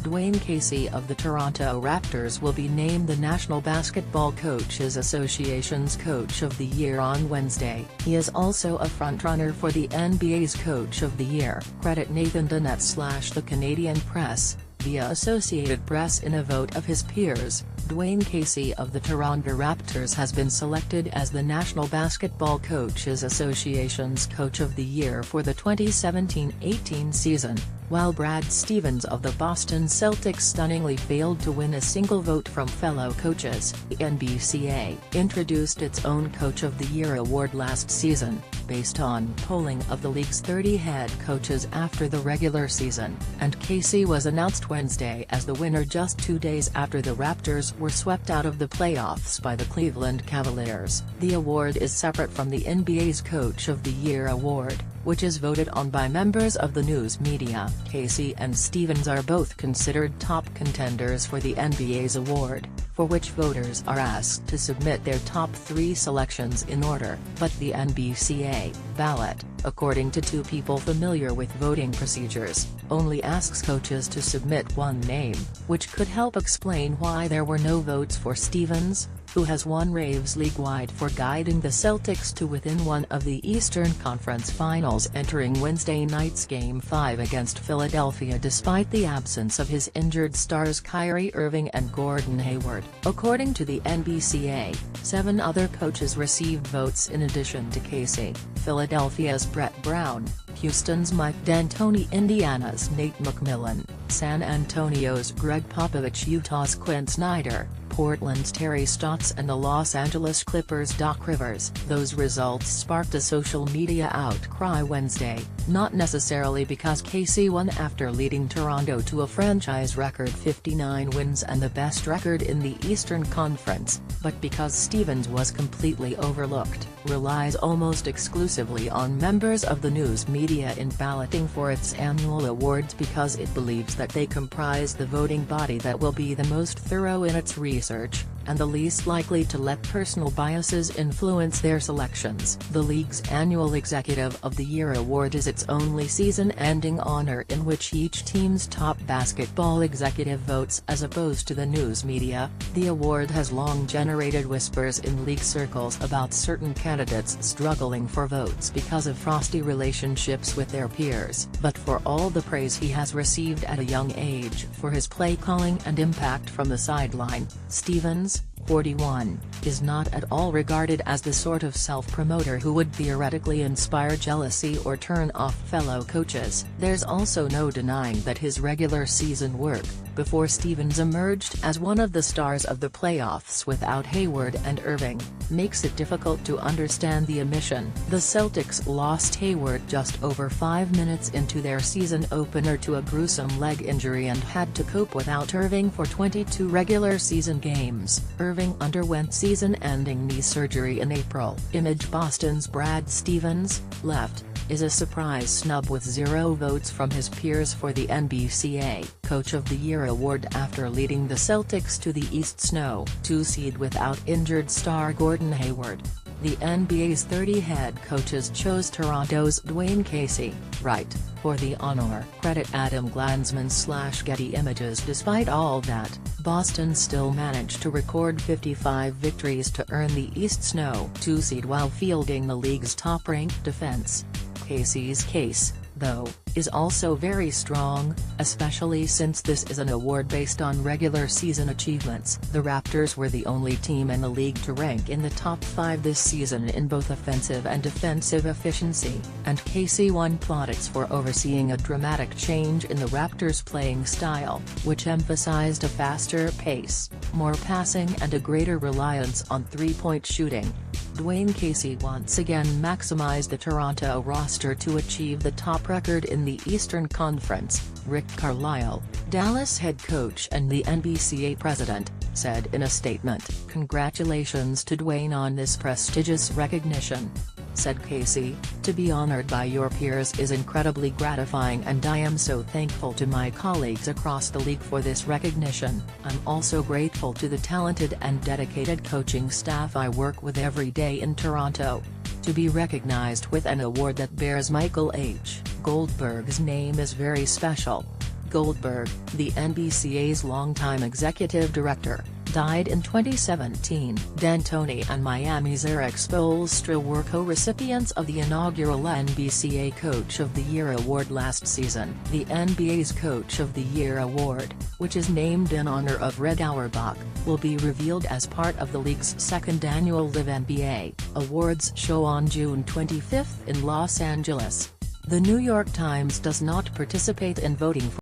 Dwane Casey of the Toronto Raptors will be named the National Basketball Coaches Association's Coach of the Year on Wednesday. He is also a frontrunner for the NBA's Coach of the Year. CreditNatha / the Canadian Press, via Associated Press. In a vote of his peers, Dwane Casey of the Toronto Raptors has been selected as the National Basketball Coaches Association's Coach of the Year for the 2017-18 season, while Brad Stevens of the Boston Celtics stunningly failed to win a single vote from fellow coaches. The N.B.A. introduced its own Coach of the Year award last season, based on polling of the league's 30 head coaches after the regular season, and Casey was announced Wednesday as the winner just 2 days after the Raptors were swept out of the playoffs by the Cleveland Cavaliers. The award is separate from the NBA's Coach of the Year award, which is voted on by members of the news media. Casey and Stevens are both considered top contenders for the NBA's award, for which voters are asked to submit their top 3 selections in order, but the N.B.A. ballot, according to 2 people familiar with voting procedures, only asks coaches to submit one name, which could help explain why there were no votes for Stevens, who has won raves league-wide for guiding the Celtics to within one of the Eastern Conference Finals entering Wednesday night's Game 5 against Philadelphia despite the absence of his injured stars Kyrie Irving and Gordon Hayward. According to the N.B.A., 7 other coaches received votes in addition to Casey: Philadelphia's Brett Brown, Houston's Mike D'Antoni, Indiana's Nate McMillan, San Antonio's Greg Popovich, Utah's Quinn Snyder, Portland's Terry Stotts and the Los Angeles Clippers' Doc Rivers. Those results sparked a social media outcry Wednesday, not necessarily because Casey won after leading Toronto to a franchise record 59 wins and the best record in the Eastern Conference, but because Stevens was completely overlooked, relies almost exclusively on members of the news media in balloting for its annual awards because it believes that they comprise the voting body that will be the most thorough in its research, and the least likely to let personal biases influence their selections. The league's annual Executive of the Year award is its only season-ending honor in which each team's top basketball executive votes as opposed to the news media. The award has long generated whispers in league circles about certain candidates struggling for votes because of frosty relationships with their peers. But for all the praise he has received at a young age for his play calling and impact from the sideline, Stevens, 41, is not at all regarded as the sort of self-promoter who would theoretically inspire jealousy or turn off fellow coaches. There's also no denying that his regular season work, before Stevens emerged as one of the stars of the playoffs without Hayward and Irving, makes it difficult to understand the omission. The Celtics lost Hayward just over 5 minutes into their season opener to a gruesome leg injury and had to cope without Irving for 22 regular season games. Irving underwent season-ending knee surgery in April. Image: Boston's Brad Stevens, left, is a surprise snub with 0 votes from his peers for the N.B.A. Coach of the Year award after leading the Celtics to the East Snow 2 seed without injured star Gordon Hayward. The NBA's 30 head coaches chose Toronto's Dwane Casey, right, for the honor. Credit Adam Glanzman / Getty Images. Despite all that, Boston still managed to record 55 victories to earn the East Snow 2 seed while fielding the league's top-ranked defense. Casey's case, though, is also very strong, especially since this is an award based on regular season achievements. The Raptors were the only team in the league to rank in the top 5 this season in both offensive and defensive efficiency, and Casey won plaudits for overseeing a dramatic change in the Raptors' playing style, which emphasized a faster pace, more passing and a greater reliance on three-point shooting. Dwane Casey once again maximized the Toronto roster to achieve the top record in the Eastern Conference. Rick Carlisle, Dallas head coach and the N.B.A. president, said in a statement, "Congratulations to Dwane on this prestigious recognition," said Casey. "To be honored by your peers is incredibly gratifying and I am so thankful to my colleagues across the league for this recognition. I'm also grateful to the talented and dedicated coaching staff I work with every day in Toronto. To be recognized with an award that bears Michael H. Goldberg's name is very special. Goldberg, the NBCA's longtime executive director, died in 2017. D'Antoni and Miami's Eric Spoelstra were co-recipients of the inaugural NBCA Coach of the Year award last season. The NBA's Coach of the Year award, which is named in honor of Red Auerbach, will be revealed as part of the league's second annual Live NBA Awards show on June 25 in Los Angeles. The New York Times does not participate in voting for